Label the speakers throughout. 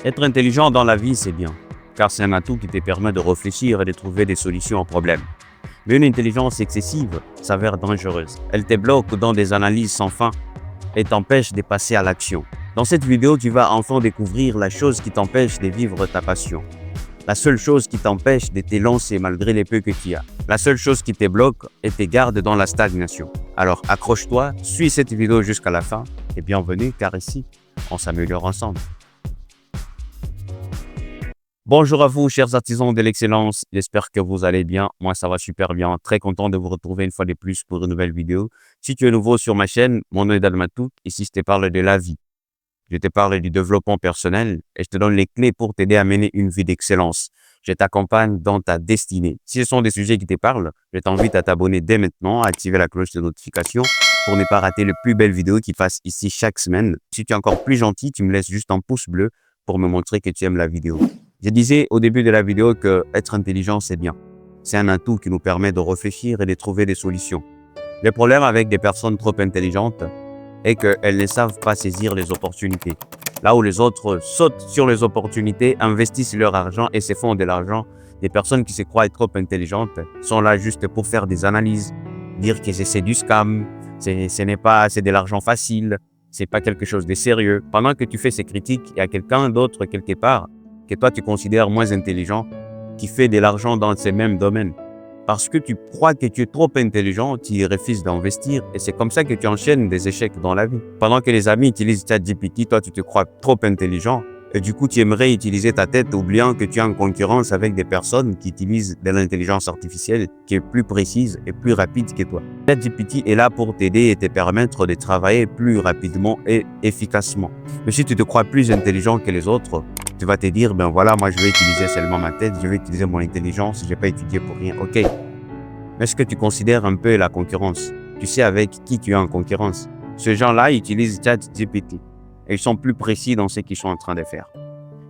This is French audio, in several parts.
Speaker 1: Être intelligent dans la vie, c'est bien, car c'est un atout qui te permet de réfléchir et de trouver des solutions aux problèmes. Mais une intelligence excessive s'avère dangereuse. Elle te bloque dans des analyses sans fin et t'empêche de passer à l'action. Dans cette vidéo, tu vas enfin découvrir la chose qui t'empêche de vivre ta passion. La seule chose qui t'empêche de te lancer malgré les peu que tu as. La seule chose qui te bloque et te garde dans la stagnation. Alors accroche-toi, suis cette vidéo jusqu'à la fin et bienvenue car ici, on s'améliore ensemble. Bonjour à vous, chers artisans de l'excellence. J'espère que vous allez bien. Moi, ça va super bien. Très content de vous retrouver une fois de plus pour une nouvelle vidéo. Si tu es nouveau sur ma chaîne, mon nom est Dalmatou. Ici, je te parle de la vie. Je te parle du développement personnel et je te donne les clés pour t'aider à mener une vie d'excellence. Je t'accompagne dans ta destinée. Si ce sont des sujets qui te parlent, je t'invite à t'abonner dès maintenant, à activer la cloche de notification pour ne pas rater les plus belles vidéos qui passent ici chaque semaine. Si tu es encore plus gentil, tu me laisses juste un pouce bleu pour me montrer que tu aimes la vidéo. Je disais au début de la vidéo que être intelligent, c'est bien. C'est un atout qui nous permet de réfléchir et de trouver des solutions. Le problème avec des personnes trop intelligentes est qu'elles ne savent pas saisir les opportunités. Là où les autres sautent sur les opportunités, investissent leur argent et se font de l'argent, les personnes qui se croient trop intelligentes sont là juste pour faire des analyses, dire que c'est du scam, c'est de l'argent facile, c'est pas quelque chose de sérieux. Pendant que tu fais ces critiques, il y a quelqu'un d'autre quelque part que toi tu considères moins intelligent, qui fait de l'argent dans ces mêmes domaines. Parce que tu crois que tu es trop intelligent, tu refuses d'investir et c'est comme ça que tu enchaînes des échecs dans la vie. Pendant que les amis utilisent ChatGPT, toi tu te crois trop intelligent et du coup tu aimerais utiliser ta tête oubliant que tu es en concurrence avec des personnes qui utilisent de l'intelligence artificielle qui est plus précise et plus rapide que toi. ChatGPT est là pour t'aider et te permettre de travailler plus rapidement et efficacement. Mais si tu te crois plus intelligent que les autres, tu vas te dire, ben voilà, moi je vais utiliser seulement ma tête, je vais utiliser mon intelligence, je vais pas étudier pour rien. Ok. Mais est-ce que tu considères un peu la concurrence? Tu sais avec qui tu es en concurrence? Ces gens-là utilisent ChatGPT et ils sont plus précis dans ce qu'ils sont en train de faire.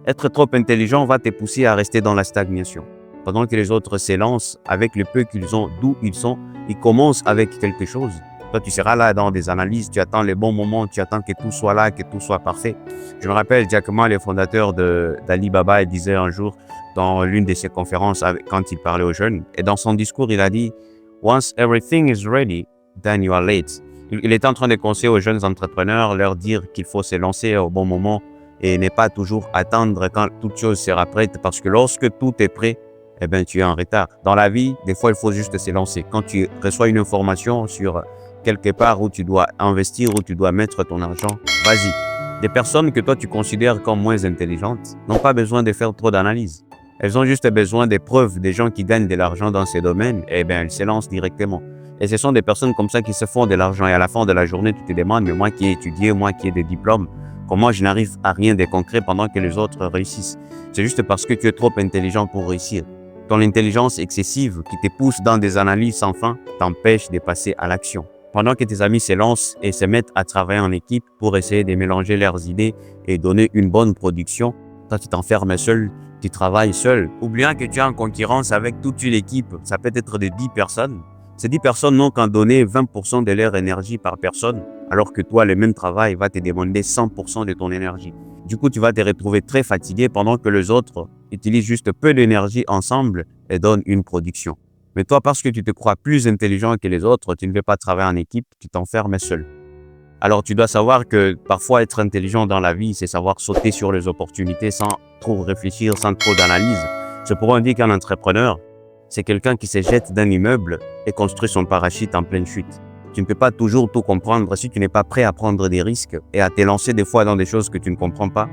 Speaker 1: Être trop intelligent va te pousser à rester dans la stagnation. Pendant que les autres s'élancent avec le peu qu'ils ont, d'où ils sont, ils commencent avec quelque chose. Toi, tu seras là dans des analyses, tu attends les bons moments, tu attends que tout soit là, que tout soit parfait. Je me rappelle, Jack Ma, le fondateur d'Alibaba, il disait un jour dans l'une de ses conférences quand il parlait aux jeunes, et dans son discours, il a dit « Once everything is ready, then you are late ». Il est en train de conseiller aux jeunes entrepreneurs, leur dire qu'il faut se lancer au bon moment et ne pas toujours attendre quand toute chose sera prête, parce que lorsque tout est prêt, eh ben, tu es en retard. Dans la vie, des fois, il faut juste se lancer. Quand tu reçois une information sur quelque part où tu dois investir, où tu dois mettre ton argent, vas-y. Des personnes que toi tu considères comme moins intelligentes n'ont pas besoin de faire trop d'analyse. Elles ont juste besoin des preuves des gens qui gagnent de l'argent dans ces domaines, et bien elles se lancent directement. Et ce sont des personnes comme ça qui se font de l'argent et à la fin de la journée, tu te demandes, mais moi qui ai étudié, moi qui ai des diplômes, comment je n'arrive à rien de concret pendant que les autres réussissent? C'est juste parce que tu es trop intelligent pour réussir. Ton intelligence excessive qui te pousse dans des analyses sans fin t'empêche de passer à l'action. Pendant que tes amis se lancent et se mettent à travailler en équipe pour essayer de mélanger leurs idées et donner une bonne production, toi tu t'enfermes seul, tu travailles seul, oubliant que tu es en concurrence avec toute une équipe, ça peut être de 10 personnes. Ces 10 personnes n'ont qu'à donner 20% de leur énergie par personne, alors que toi, le même travail va te demander 100% de ton énergie. Du coup, tu vas te retrouver très fatigué pendant que les autres utilisent juste peu d'énergie ensemble et donnent une production. Mais toi, parce que tu te crois plus intelligent que les autres, tu ne veux pas travailler en équipe, tu t'enfermes seul. Alors, tu dois savoir que parfois, être intelligent dans la vie, c'est savoir sauter sur les opportunités sans trop réfléchir, sans trop d'analyse. C'est pour on dit qu'un entrepreneur, c'est quelqu'un qui se jette d'un immeuble et construit son parachute en pleine chute. Tu ne peux pas toujours tout comprendre si tu n'es pas prêt à prendre des risques et à te lancer des fois dans des choses que tu ne comprends pas,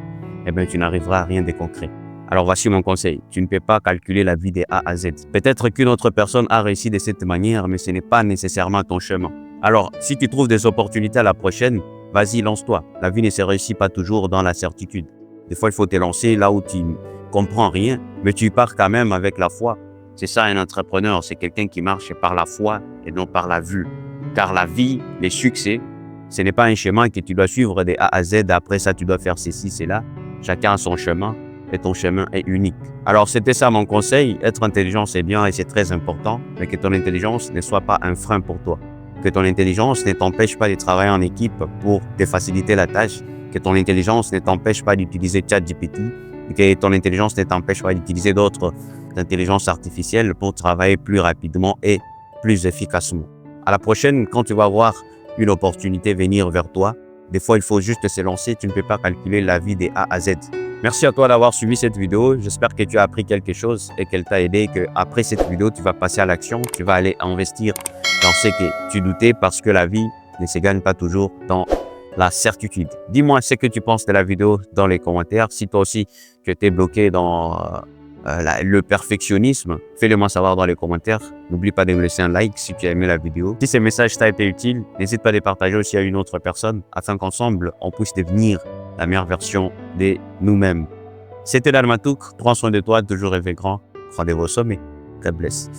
Speaker 1: eh bien, tu n'arriveras à rien de concret. Alors voici mon conseil, tu ne peux pas calculer la vie de A à Z. Peut-être qu'une autre personne a réussi de cette manière, mais ce n'est pas nécessairement ton chemin. Alors, si tu trouves des opportunités à la prochaine, vas-y, lance-toi. La vie ne se réussit pas toujours dans la certitude. Des fois, il faut te lancer là où tu ne comprends rien, mais tu pars quand même avec la foi. C'est ça un entrepreneur, c'est quelqu'un qui marche par la foi et non par la vue. Car la vie, les succès, ce n'est pas un chemin que tu dois suivre de A à Z, après ça tu dois faire ceci, cela. Chacun a son chemin. Et ton chemin est unique. Alors, c'était ça mon conseil. Être intelligent, c'est bien et c'est très important, mais que ton intelligence ne soit pas un frein pour toi. Que ton intelligence ne t'empêche pas de travailler en équipe pour te faciliter la tâche. Que ton intelligence ne t'empêche pas d'utiliser ChatGPT que ton intelligence ne t'empêche pas d'utiliser d'autres intelligences artificielles pour travailler plus rapidement et plus efficacement. À la prochaine, quand tu vas voir une opportunité venir vers toi, des fois, il faut juste se lancer. Tu ne peux pas calculer la vie des A à Z. Merci à toi d'avoir suivi cette vidéo. J'espère que tu as appris quelque chose et qu'elle t'a aidé, que après cette vidéo, tu vas passer à l'action, tu vas aller investir dans ce que tu doutais parce que la vie ne se gagne pas toujours dans la certitude. Dis-moi ce que tu penses de la vidéo dans les commentaires. Si toi aussi, tu étais bloqué dans le perfectionnisme, fais-le moi savoir dans les commentaires. N'oublie pas de me laisser un like si tu as aimé la vidéo. Si ce message t'a été utile, n'hésite pas à les partager aussi à une autre personne afin qu'ensemble, on puisse devenir la meilleure version de nous-mêmes. C'était Dalmatouk. Prends soin de toi, toujours rêver grand. Rendez-vous au sommet. God bless.